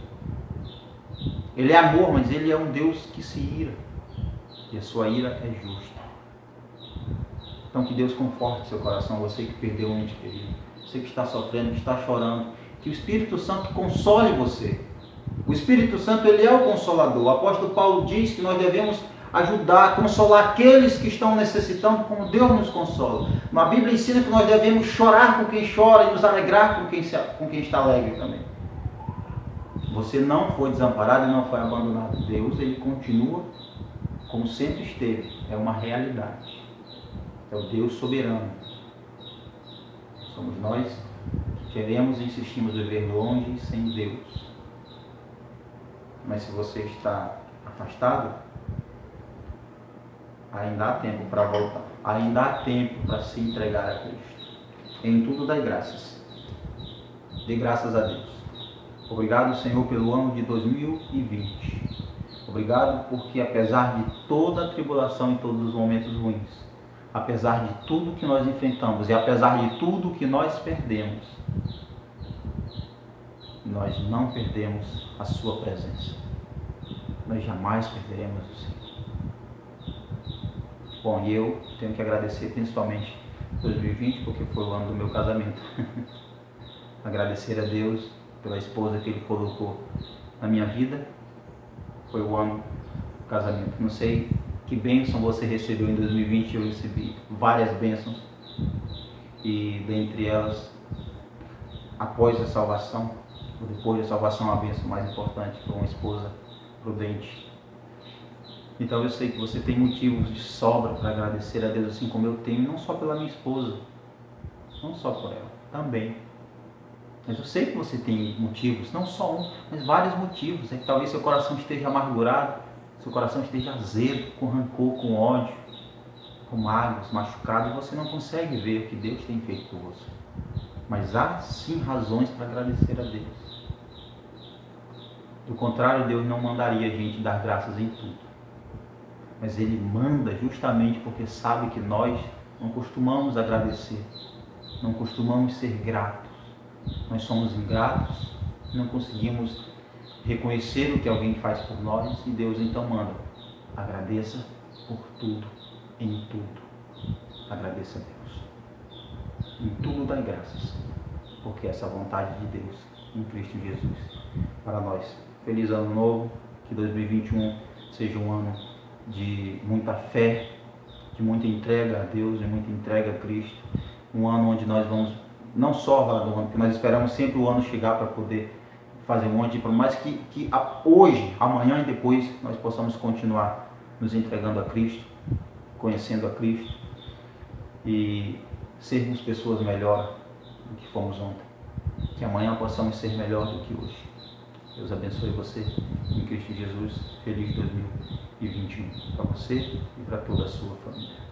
A: Ele é amor, mas Ele é um Deus que se ira. E a sua ira é justa. Então que Deus conforte seu coração, você que perdeu um ente querido, você que está sofrendo, que está chorando. Que o Espírito Santo console você. O Espírito Santo, Ele é o Consolador. O apóstolo Paulo diz que nós devemos ajudar, consolar aqueles que estão necessitando, como Deus nos consola. A Bíblia ensina que nós devemos chorar com quem chora e nos alegrar com quem está alegre também. Você não foi desamparado e não foi abandonado. Deus, Ele continua como sempre esteve. É uma realidade. É o Deus soberano. Somos nós que queremos e insistimos viver longe sem Deus. Mas se você está afastado, ainda há tempo para voltar. Ainda há tempo para se entregar a Cristo. Em tudo dai graças. Dê graças a Deus. Obrigado, Senhor, pelo ano de 2020. Obrigado porque apesar de toda a tribulação e todos os momentos ruins, apesar de tudo que nós enfrentamos e apesar de tudo que nós perdemos, nós não perdemos a sua presença. Nós jamais perderemos o Senhor. Bom, e eu tenho que agradecer principalmente 2020, porque foi o ano do meu casamento. Agradecer a Deus pela esposa que Ele colocou na minha vida. Foi o ano do casamento. Não sei que bênção você recebeu em 2020, eu recebi várias bênçãos. E dentre elas, após a salvação, ou depois da salvação, a bênção mais importante foi uma esposa prudente. Então eu sei que você tem motivos de sobra para agradecer a Deus, assim como eu tenho, não só pela minha esposa, não só por ela, também. Mas eu sei que você tem motivos, não só um, mas vários motivos. É que talvez seu coração esteja amargurado, seu coração esteja azedo, com rancor, com ódio, com mágoas, machucado, e você não consegue ver o que Deus tem feito por você. Mas há sim razões para agradecer a Deus. Do contrário, Deus não mandaria a gente dar graças em tudo. Mas Ele manda justamente porque sabe que nós não costumamos agradecer, não costumamos ser gratos. Nós somos ingratos, não conseguimos reconhecer o que alguém faz por nós, e Deus então manda: agradeça por tudo, em tudo. Agradeça a Deus. Em tudo dai graças, porque essa é a vontade de Deus em Cristo Jesus para nós. Feliz ano novo, que 2021 seja um ano de muita fé, de muita entrega a Deus, de muita entrega a Cristo. Um ano onde nós vamos, não só lá do ano, porque nós esperamos sempre o ano chegar para poder fazer um monte de promessas, mas que hoje, amanhã e depois nós possamos continuar nos entregando a Cristo, conhecendo a Cristo e sermos pessoas melhores do que fomos ontem. Que amanhã possamos ser melhor do que hoje. Deus abençoe você em Cristo Jesus. Feliz 2021 para você e para toda a sua família.